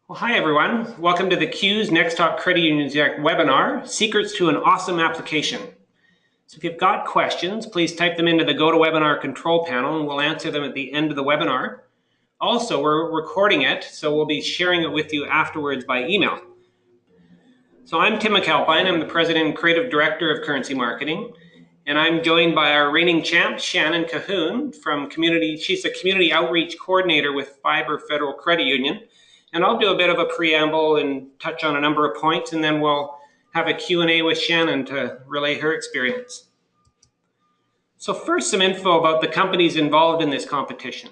Well, hi everyone. Welcome to the CUES Next Top Credit Unions webinar, Secrets to an Awesome Application. So if you've got questions, please type them into the GoToWebinar control panel and we'll answer them at the end of the webinar. Also, we're recording it, so we'll be sharing it with you afterwards by email. So I'm Tim McAlpine. I'm the President and Creative Director of Currency Marketing, and I'm joined by our reigning champ, Shannon from Community. She's a Community Outreach Coordinator with Fiber Federal Credit Union. And I'll do a bit of a preamble and touch on a number of points, and then we'll have a Q&A with Shannon to relay her experience. So first, some info about the companies involved in this competition.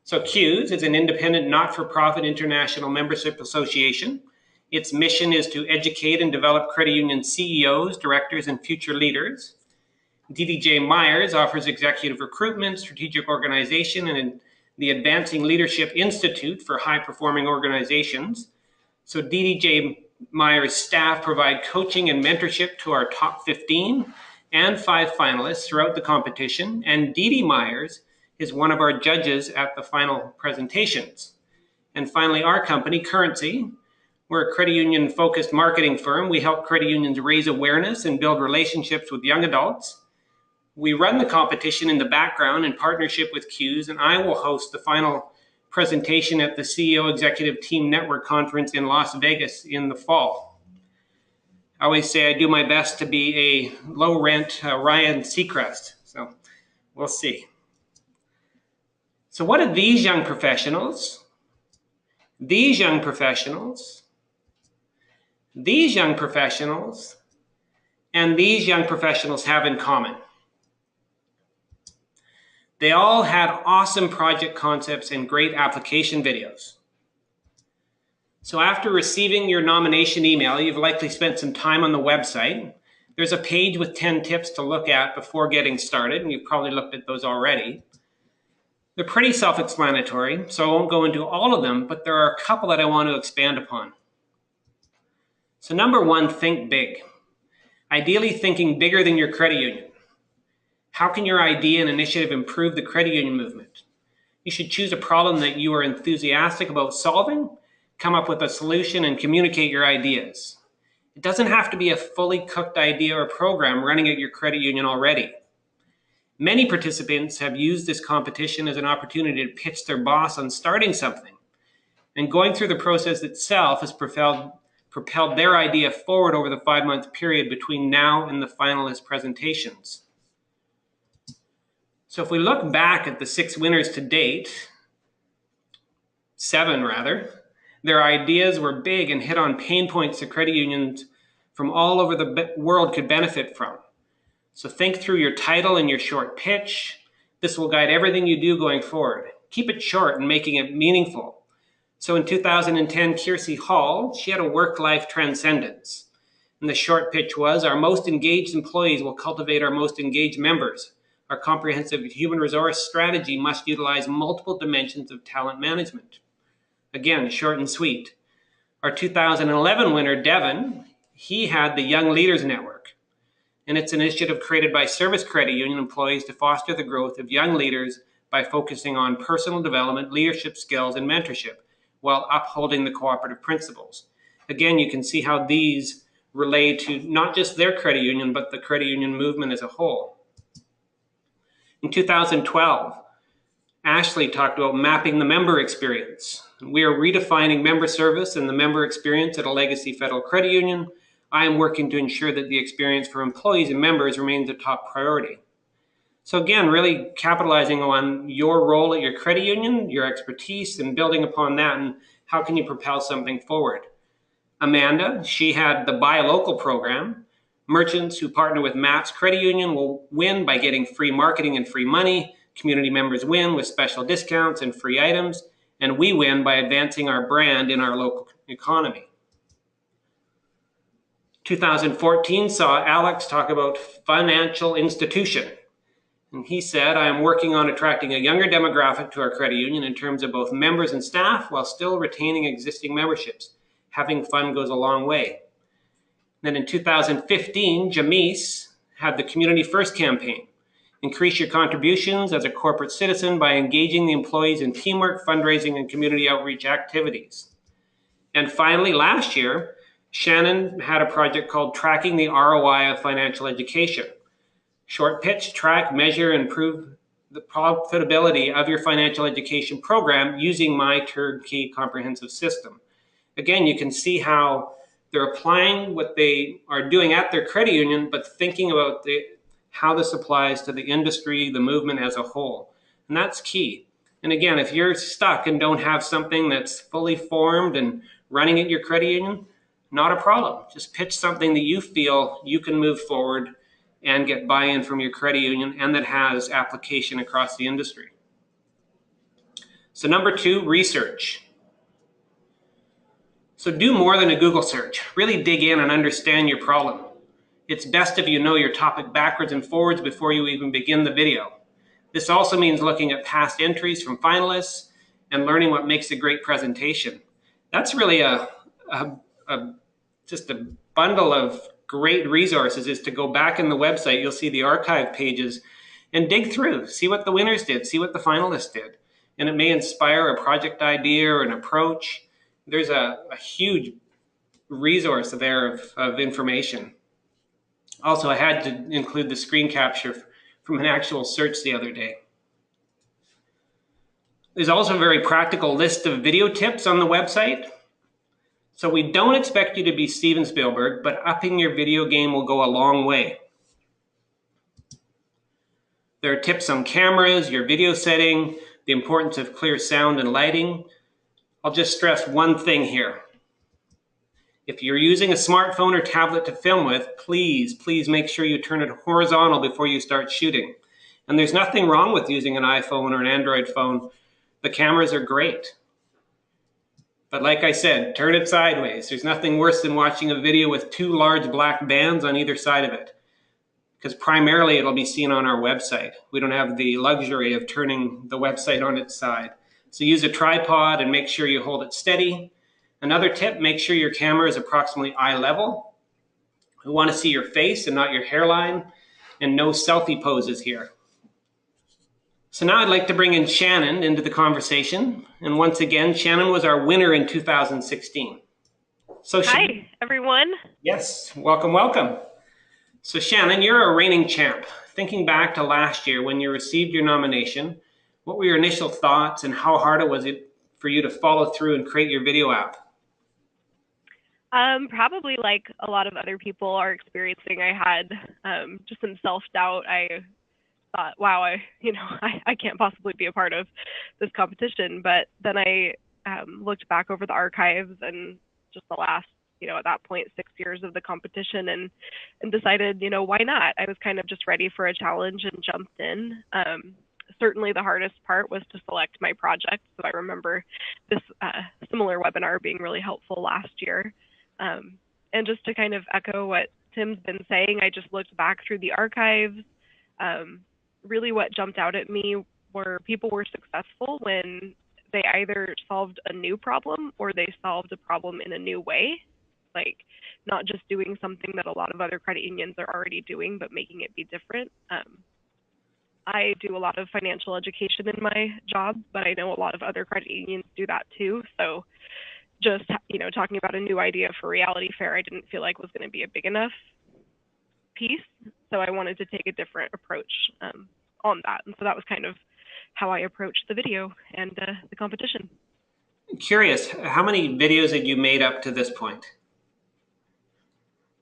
So CUES is an independent, not-for-profit international membership association. Its mission is to educate and develop credit union CEOs, directors, and future leaders. DDJ Myers offers executive recruitment, strategic organization, and the Advancing Leadership Institute for high-performing organizations. So DDJ Myers staff provide coaching and mentorship to our top 15 and 5 finalists throughout the competition, and DD Myers is one of our judges at the final presentations. And finally, our company, Currency, we're a credit union-focused marketing firm. We help credit unions raise awareness and build relationships with young adults. We run the competition in the background in partnership with CUES, and I will host the final presentation at the CEO Executive Team Network Conference in Las Vegas in the fall. I always say I do my best to be a low-rent Ryan Seacrest, so we'll see. So what do these young professionals, and these young professionals have in common? They all had awesome project concepts and great application videos. So after receiving your nomination email, you've likely spent some time on the website. There's a page with 10 tips to look at before getting started, and you've probably looked at those already. They're pretty self-explanatory, so I won't go into all of them, but there are a couple that I want to expand upon. So number 1, think big. Ideally thinking bigger than your credit union. How can your idea and initiative improve the credit union movement? You should choose a problem that you are enthusiastic about solving, come up with a solution, and communicate your ideas. It doesn't have to be a fully cooked idea or program running at your credit union already. Many participants have used this competition as an opportunity to pitch their boss on starting something. And going through the process itself has propelled their idea forward over the 5-month period between now and the finalist presentations. So if we look back at the 6 winners to date, 7 rather, their ideas were big and hit on pain points that credit unions from all over the world could benefit from. So think through your title and your short pitch. This will guide everything you do going forward. Keep it short and making it meaningful. So in 2010, Kiersey Hall, she had a work-life transcendence. And the short pitch was, our most engaged employees will cultivate our most engaged members. Our comprehensive human resource strategy must utilize multiple dimensions of talent management. Again, short and sweet. Our 2011 winner, Devin, he had the Young Leaders Network. And it's an initiative created by service credit union employees to foster the growth of young leaders by focusing on personal development, leadership skills, and mentorship, while upholding the cooperative principles. Again, you can see how these relate to not just their credit union, but the credit union movement as a whole. In 2012, Ashley talked about mapping the member experience. We are redefining member service and the member experience at a legacy federal credit union. I am working to ensure that the experience for employees and members remains a top priority. So again, really capitalizing on your role at your credit union, your expertise, and building upon that, and how can you propel something forward. Amanda, she had the Buy Local program. Merchants who partner with MAPS Credit Union will win by getting free marketing and free money. Community members win with special discounts and free items. And we win by advancing our brand in our local economy. 2014 saw Alex talk about financial institution. And he said, I am working on attracting a younger demographic to our credit union in terms of both members and staff while still retaining existing memberships. Having fun goes a long way. Then in 2015, Jamise had the Community First campaign. Increase your contributions as a corporate citizen by engaging the employees in teamwork, fundraising, and community outreach activities. And finally, last year, Shannon had a project called Tracking the ROI of Financial Education. Short pitch, track, measure, and improve the profitability of your financial education program using my turnkey comprehensive system. Again, you can see how they're applying what they are doing at their credit union, but thinking about how this applies to the industry, the movement as a whole. And that's key. And again, if you're stuck and don't have something that's fully formed and running at your credit union, not a problem. Just pitch something that you feel you can move forward and get buy-in from your credit union and that has application across the industry. So number 2, research. So do more than a Google search. Really dig in and understand your problem. It's best if you know your topic backwards and forwards before you even begin the video. This also means looking at past entries from finalists and learning what makes a great presentation. That's really just a bundle of great resources is to go back in the website. You'll see the archive pages and dig through, see what the winners did, see what the finalists did. And it may inspire a project idea or an approach. There's a huge resource there of information. Also, I had to include the screen capture from an actual search the other day. There's also a very practical list of video tips on the website. So we don't expect you to be Steven Spielberg, but upping your video game will go a long way. There are tips on cameras, your video setting, the importance of clear sound and lighting. I'll just stress one thing here. If you're using a smartphone or tablet to film with, please make sure you turn it horizontal before you start shooting. And there's nothing wrong with using an iPhone or an Android phone. The cameras are great. But like I said, turn it sideways. There's nothing worse than watching a video with 2 large black bands on either side of it, because primarily it'll be seen on our website. We don't have the luxury of turning the website on its side. So use a tripod and make sure you hold it steady. Another tip, make sure your camera is approximately eye level. We want to see your face and not your hairline, and no selfie poses here. So now I'd like to bring in Shannon into the conversation. And once again, Shannon was our winner in 2016. So Hi, everyone. Yes, welcome, welcome. So Shannon, you're a reigning champ. Thinking back to last year when you received your nomination, what were your initial thoughts and how hard was it for you to follow through and create your video app? Probably like a lot of other people are experiencing, I had just some self-doubt. I thought, wow, I can't possibly be a part of this competition. But then I looked back over the archives and just the last, at that point, 6 years of the competition and decided, why not? I was kind of just ready for a challenge and jumped in. Certainly the hardest part was to select my project. So I remember this similar webinar being really helpful last year. And just to kind of echo what Tim's been saying, I just looked back through the archives. Really what jumped out at me were people were successful when they either solved a new problem or they solved a problem in a new way, like not just doing something that a lot of other credit unions are already doing, but making it be different. I do a lot of financial education in my job, but I know a lot of other credit unions do that too. So just, talking about a new idea for Reality Fair, I didn't feel like was going to be a big enough piece. So I wanted to take a different approach on that. And so that was kind of how I approached the video and the competition. I'm curious, how many videos had you made up to this point?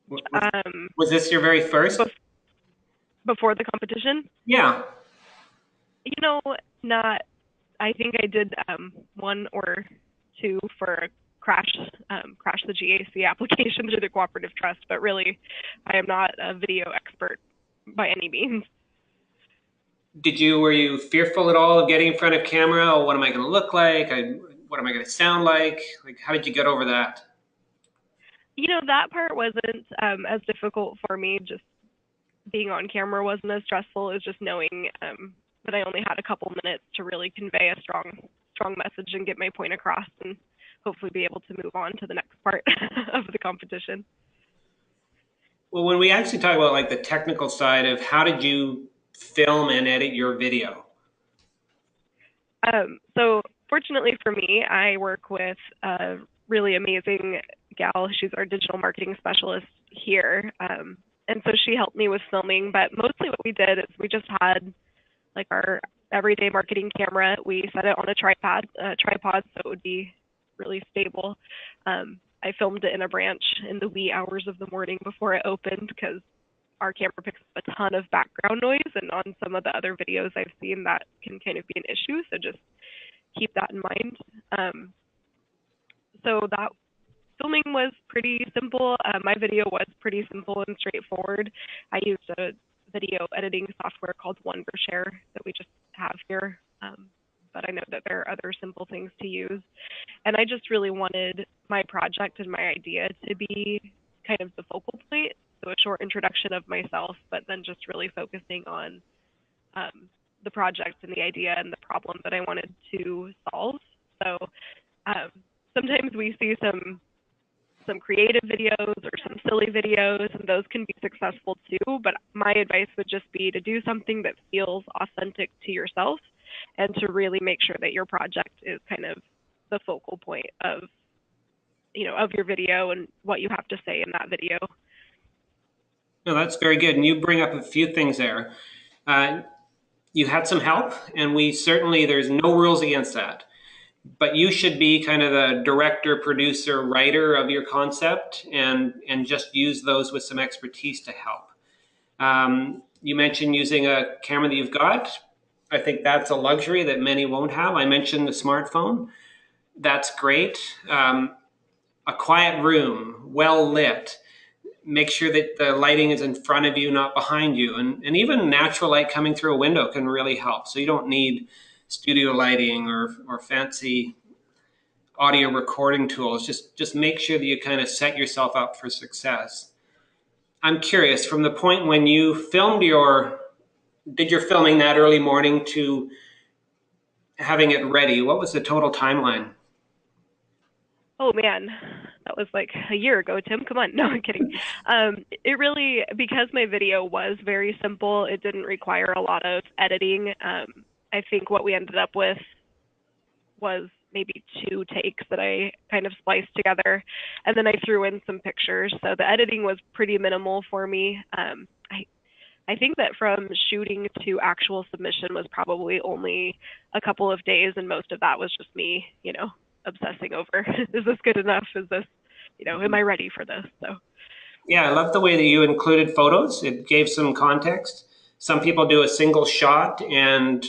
Was this your very first? Before the competition? Yeah. Not, I think I did 1 or 2 for crash the GAC application through the cooperative trust, but really I am not a video expert by any means. Were you fearful at all of getting in front of camera? Oh, what am I going to look like? What am I going to sound like? Like, how did you get over that? That part wasn't as difficult for me. Just being on camera wasn't as stressful as just knowing that I only had a couple minutes to really convey a strong message and get my point across and hopefully be able to move on to the next part of the competition. Well, when we actually talk about like the technical side of how did you film and edit your video? So fortunately for me, I work with a really amazing gal. She's our digital marketing specialist here. And so she helped me with filming, but mostly what we did is we just had like our everyday marketing camera. We set it on a tripod so it would be really stable. I filmed it in a branch in the wee hours of the morning before it opened because our camera picks up a ton of background noise, and on some of the other videos I've seen that can kind of be an issue, so just keep that in mind. So that filming was pretty simple. My video was pretty simple and straightforward. I used a video editing software called Wondershare that we just have here, but I know that there are other simple things to use. And I just really wanted my project and my idea to be kind of the focal point. So a short introduction of myself, but then just really focusing on the project and the idea and the problem that I wanted to solve. So sometimes we see some creative videos or some silly videos, and those can be successful too, but my advice would just be to do something that feels authentic to yourself and to really make sure that your project is kind of the focal point of, of your video and what you have to say in that video. No, that's very good. And you bring up a few things there. You had some help, and there's no rules against that. But you should be kind of the director, producer, writer of your concept and just use those with some expertise to help. You mentioned using a camera that you've got. I think that's a luxury that many won't have. I mentioned the smartphone. That's great. A quiet room, well lit. Make sure that the lighting is in front of you, not behind you. And even natural light coming through a window can really help. So you don't need studio lighting or fancy audio recording tools. Just make sure that you kind of set yourself up for success. I'm curious, from the point when you did your filming that early morning to having it ready, what was the total timeline? Oh man, that was like a year ago, Tim. Come on. No, I'm kidding. It really, because my video was very simple, it didn't require a lot of editing. I think what we ended up with was maybe 2 takes that I kind of spliced together, and then I threw in some pictures. So the editing was pretty minimal for me. I think that from shooting to actual submission was probably only a couple of days, and most of that was just me, obsessing over, is this good enough? Is this, am I ready for this? So. Yeah, I love the way that you included photos. It gave some context. Some people do a single shot and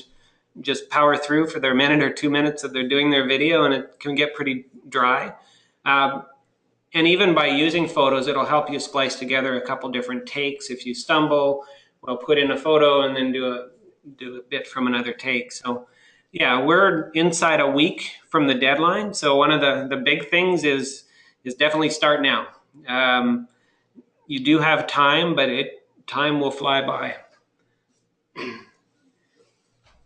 just power through for their minute or 2 minutes that they're doing their video, and it can get pretty dry. And even by using photos, it'll help you splice together a couple different takes. If you stumble, we'll put in a photo and then do a bit from another take. So yeah, we're inside a week from the deadline. So one of the big things is definitely start now. You do have time, but time will fly by.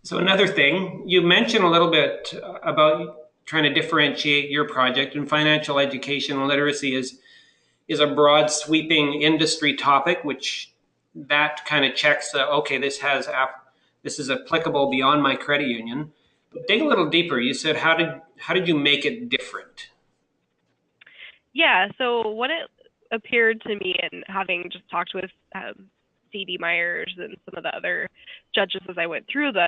So another thing, you mentioned a little bit about trying to differentiate your project, and financial education and literacy is a broad sweeping industry topic, which that kind of checks okay, this is applicable beyond my credit union. But dig a little deeper. You said, how did you make it different? Yeah, so what it appeared to me, and having just talked with C.D. Myers and some of the other judges as I went through the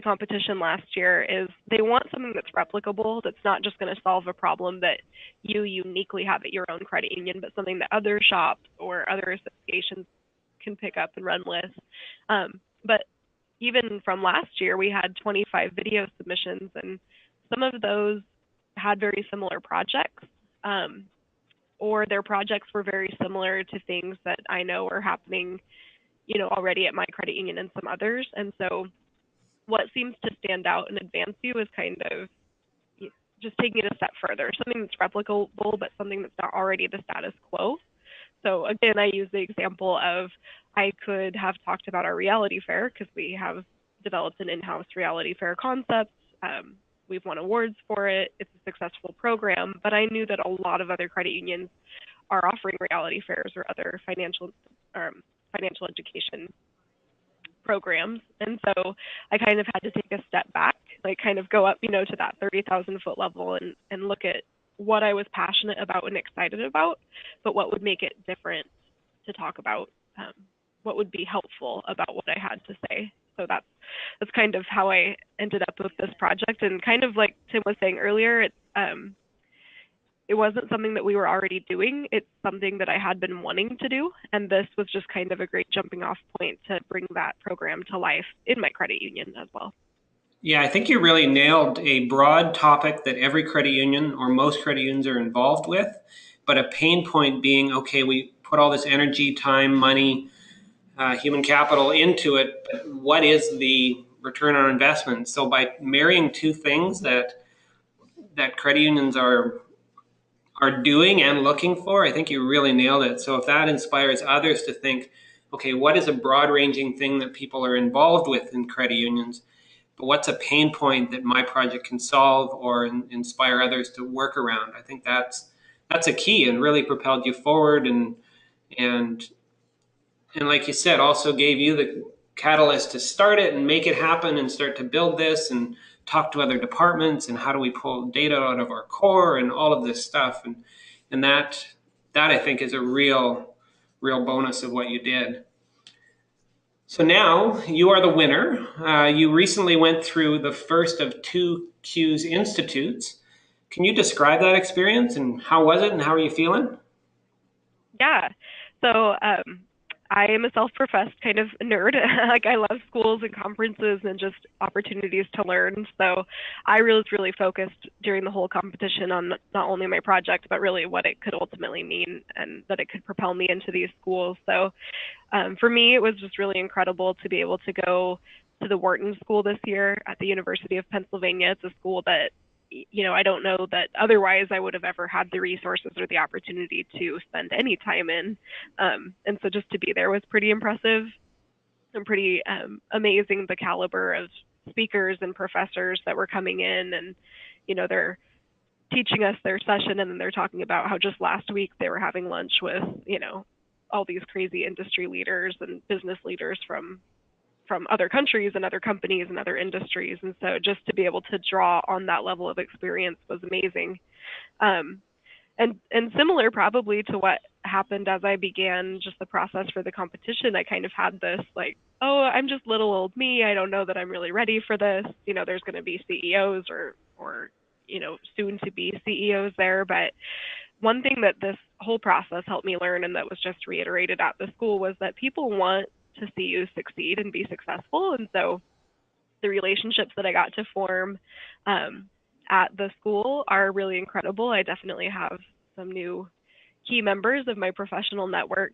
competition last year, is they want something that's replicable, that's not just going to solve a problem that you uniquely have at your own credit union, but something that other shops or other associations can pick up and run with. But even from last year, we had 25 video submissions, and some of those had very similar projects, or their projects were very similar to things that I know are happening, already at my credit union and some others. And so what seems to stand out and advance you is kind of just taking it a step further, something that's replicable, but something that's not already the status quo. So again, I use the example of, I could have talked about our reality fair because we have developed an in-house reality fair concept. We've won awards for it. It's a successful program, but I knew that a lot of other credit unions are offering reality fairs or other financial education programs. And so I kind of had to take a step back, like kind of go up, to that 30,000 foot level and look at what I was passionate about and excited about, but what would make it different to talk about, what would be helpful about what I had to say. So that's kind of how I ended up with this project. And kind of like Tim was saying earlier, it wasn't something that we were already doing. It's something that I had been wanting to do. And this was just kind of a great jumping off point to bring that program to life in my credit union as well. Yeah, I think you really nailed a broad topic that every credit union or most credit unions are involved with, but a pain point being, okay, we put all this energy, time, money, human capital into it, but what is the return on investment? So by marrying two things that credit unions are doing and looking for, I think you really nailed it. So if that inspires others to think, okay, what is a broad-ranging thing that people are involved with in credit unions? But what's a pain point that my project can solve or inspire others to work around? I think that's a key and really propelled you forward and like you said, also gave you the catalyst to start it and make it happen and start to build this and talk to other departments and how do we pull data out of our core and all of this stuff. And that I think is a real bonus of what you did. So now you are the winner. You recently went through the first of two CUES institutes. Can you describe that experience and how was it and how are you feeling? Yeah. So I am a self-professed kind of nerd. Like I love schools and conferences and just opportunities to learn. So I was really focused during the whole competition on not only my project, but really what it could ultimately mean and that it could propel me into these schools. So for me, it was just really incredible to be able to go to the Wharton School this year at the University of Pennsylvania. It's a school that I don't know that otherwise I would have ever had the resources or the opportunity to spend any time in. And so just to be there was pretty impressive and pretty amazing, the caliber of speakers and professors that were coming in and, they're teaching us their session and then they're talking about how just last week they were having lunch with, all these crazy industry leaders and business leaders from other countries and other companies and other industries. And so just to be able to draw on that level of experience was amazing. And similar probably to what happened as I began just the process for the competition, I kind of had this like, oh, I'm just little old me. I don't know that I'm really ready for this. There's going to be CEOs or soon to be CEOs there. But one thing that this whole process helped me learn and that was just reiterated at the school was that people want to see you succeed and be successful. And so the relationships that I got to form at the school are really incredible. I definitely have some new key members of my professional network,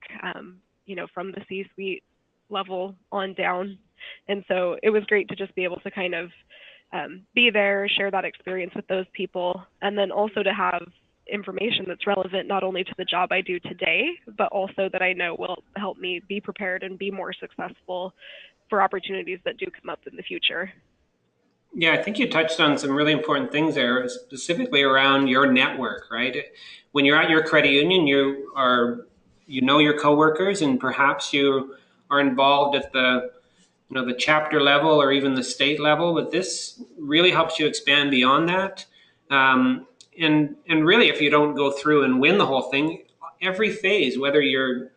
from the C-suite level on down. And so it was great to just be able to kind of be there, share that experience with those people, and then also to have information that's relevant not only to the job I do today, but also that I know will help me be prepared and be more successful for opportunities that do come up in the future. Yeah, I think you touched on some really important things there, specifically around your network, right? When you're at your credit union, you know your coworkers, and perhaps you are involved at the chapter level or even the state level. But this really helps you expand beyond that. And really, if you don't go through and win the whole thing, every phase, whether you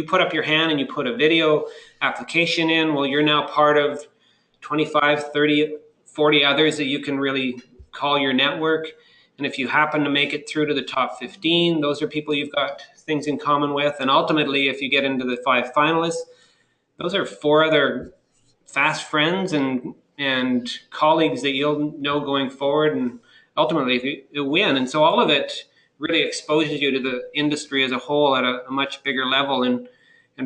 put up your hand and you put a video application in, well, you're now part of 25, 30, 40 others that you can really call your network. And if you happen to make it through to the top 15, those are people you've got things in common with. And ultimately, if you get into the 5 finalists, those are 4 other fast friends and colleagues that you'll know going forward. And ultimately, you win. And so all of it really exposes you to the industry as a whole at a much bigger level and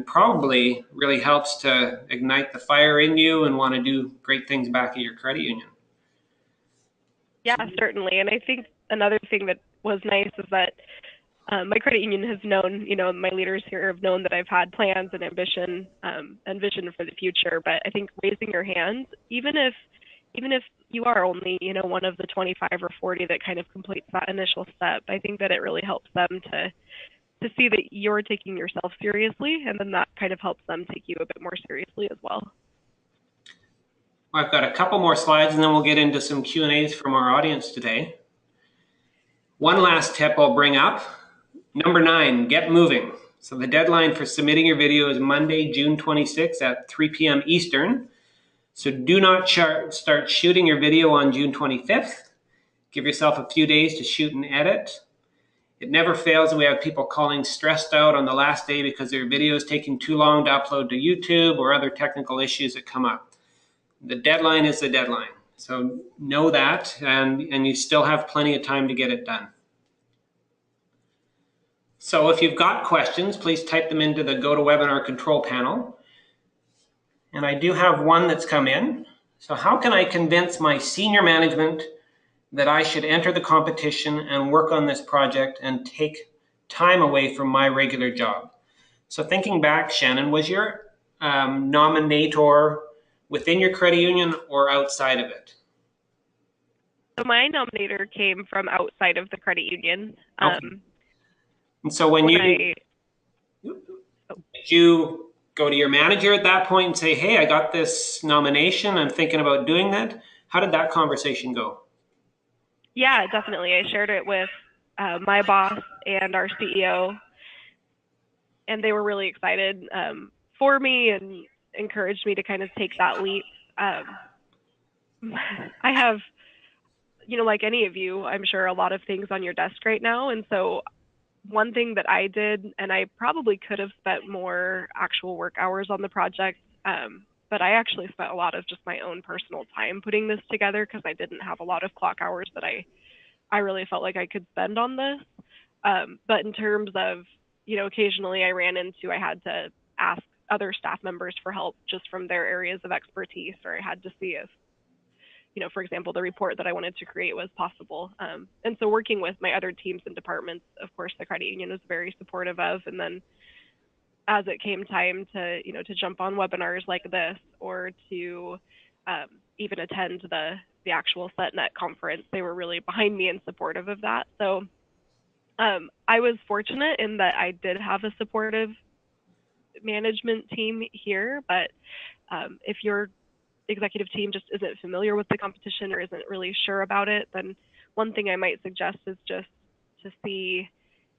probably really helps to ignite the fire in you and want to do great things back at your credit union. Yeah, certainly. And I think another thing that was nice is that my credit union has known, my leaders here have known that I've had plans and ambition and vision for the future. But I think raising your hand, even if you are only, one of the 25 or 40 that kind of completes that initial step, I think that it really helps them to see that you're taking yourself seriously, and then that kind of helps them take you a bit more seriously as well. I've got a couple more slides, and then we'll get into some Q&As from our audience today. One last tip I'll bring up. Number 9, get moving. So the deadline for submitting your video is Monday, June 26th at 3 p.m. Eastern. So do not start shooting your video on June 25th. Give yourself a few days to shoot and edit. It never fails that we have people calling stressed out on the last day because their video is taking too long to upload to YouTube or other technical issues that come up. The deadline is the deadline. So know that, and you still have plenty of time to get it done. So if you've got questions, please type them into the GoToWebinar control panel. And I do have one that's come in. So how can I convince my senior management that I should enter the competition and work on this project and take time away from my regular job? So thinking back, Shannon, was your nominator within your credit union or outside of it? So my nominator came from outside of the credit union. Okay. And so when did you go to your manager at that point and say, hey, I got this nomination, I'm thinking about doing that? How did that conversation go? Yeah, definitely. I shared it with my boss and our CEO, and they were really excited for me and encouraged me to kind of take that leap. I have, like any of you, I'm sure a lot of things on your desk right now. And so one thing that I did, and I probably could have spent more actual work hours on the project, but I actually spent a lot of just my own personal time putting this together because I didn't have a lot of clock hours that I really felt like I could spend on this. But in terms of, occasionally I had to ask other staff members for help just from their areas of expertise, or I had to see if, for example, the report that I wanted to create was possible. And so working with my other teams and departments, of course, the credit union was very supportive of. And then as it came time to, to jump on webinars like this, or to even attend the actual SetNet conference, they were really behind me and supportive of that. So I was fortunate in that I did have a supportive management team here, but if your executive team just isn't familiar with the competition or isn't really sure about it, then one thing I might suggest is just to see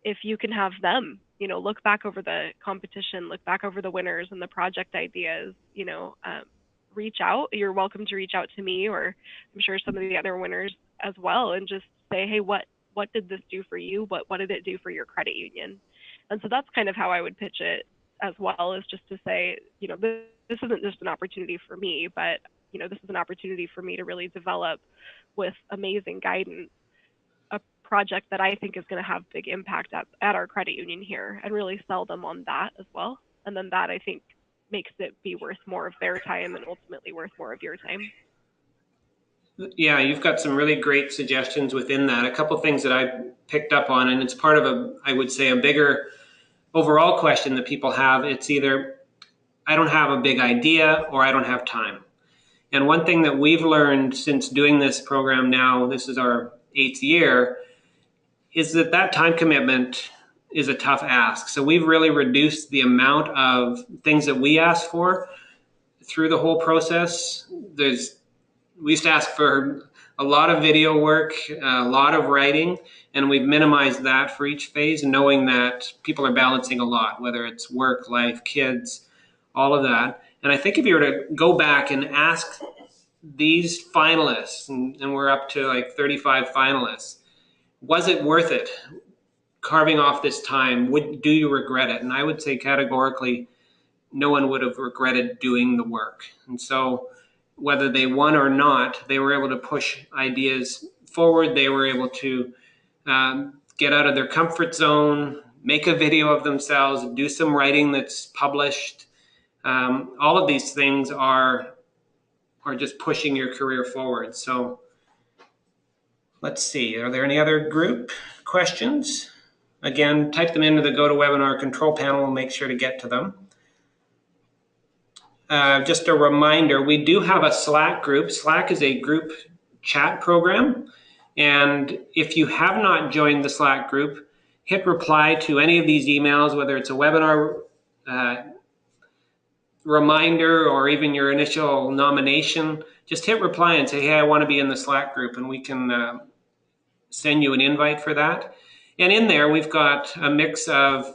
if you can have them, look back over the competition, look back over the winners and the project ideas, reach out. You're welcome to reach out to me, or I'm sure some of the other winners as well, and just say, hey, what did this do for you? What did it do for your credit union? And so that's kind of how I would pitch it as well, is just to say, this isn't just an opportunity for me, but this is an opportunity for me to really develop with amazing guidance a project that I think is going to have big impact at our credit union here, and really sell them on that as well. And then that, I think, makes it be worth more of their time and ultimately worth more of your time. Yeah, you've got some really great suggestions within that. A couple things that I picked up on, and it's part of I would say, a bigger overall question that people have. It's either I don't have a big idea or I don't have time. And one thing that we've learned since doing this program now, this is our 8th year, is that time commitment is a tough ask. So we've really reduced the amount of things that we ask for through the whole process. We used to ask for a lot of video work, a lot of writing, and we've minimized that for each phase, knowing that people are balancing a lot, whether it's work, life, kids, all of that. And I think if you were to go back and ask these finalists, and we're up to like 35 finalists, was it worth it carving off this time? Do you regret it? And I would say categorically, no one would have regretted doing the work. And so whether they won or not, they were able to push ideas forward. They were able to get out of their comfort zone, make a video of themselves, do some writing that's published. All of these things are just pushing your career forward. So let's see, are there any other group questions? Again, type them into the GoToWebinar control panel and make sure to get to them. Just a reminder, we do have a Slack group. Slack is a group chat program. And if you have not joined the Slack group, hit reply to any of these emails, whether it's a webinar reminder or even your initial nomination. Just hit reply and say, hey, I want to be in the Slack group, and we can send you an invite for that. And in there, we've got a mix of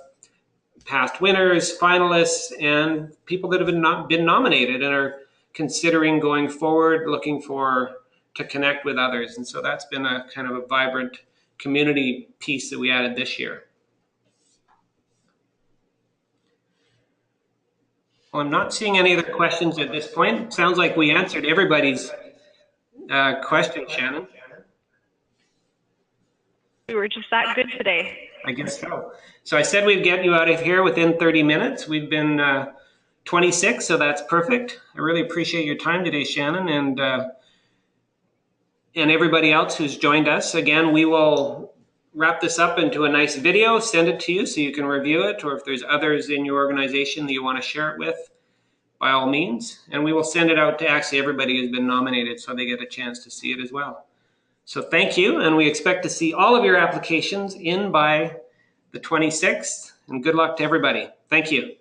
past winners, finalists, and people that have been nominated and are considering going forward, looking to connect with others. And so that's been a kind of a vibrant community piece that we added this year. Well, I'm not seeing any other questions at this point. It sounds like we answered everybody's question, Shannon. We were just that good today. I guess so. So I said we'd get you out of here within 30 minutes. We've been 26, so that's perfect. I really appreciate your time today, Shannon, and everybody else who's joined us. Again, we will wrap this up into a nice video, send it to you so you can review it, or if there's others in your organization that you want to share it with, by all means. And we will send it out to actually everybody who's been nominated so they get a chance to see it as well. So thank you, and we expect to see all of your applications in by the 26th, and good luck to everybody. Thank you.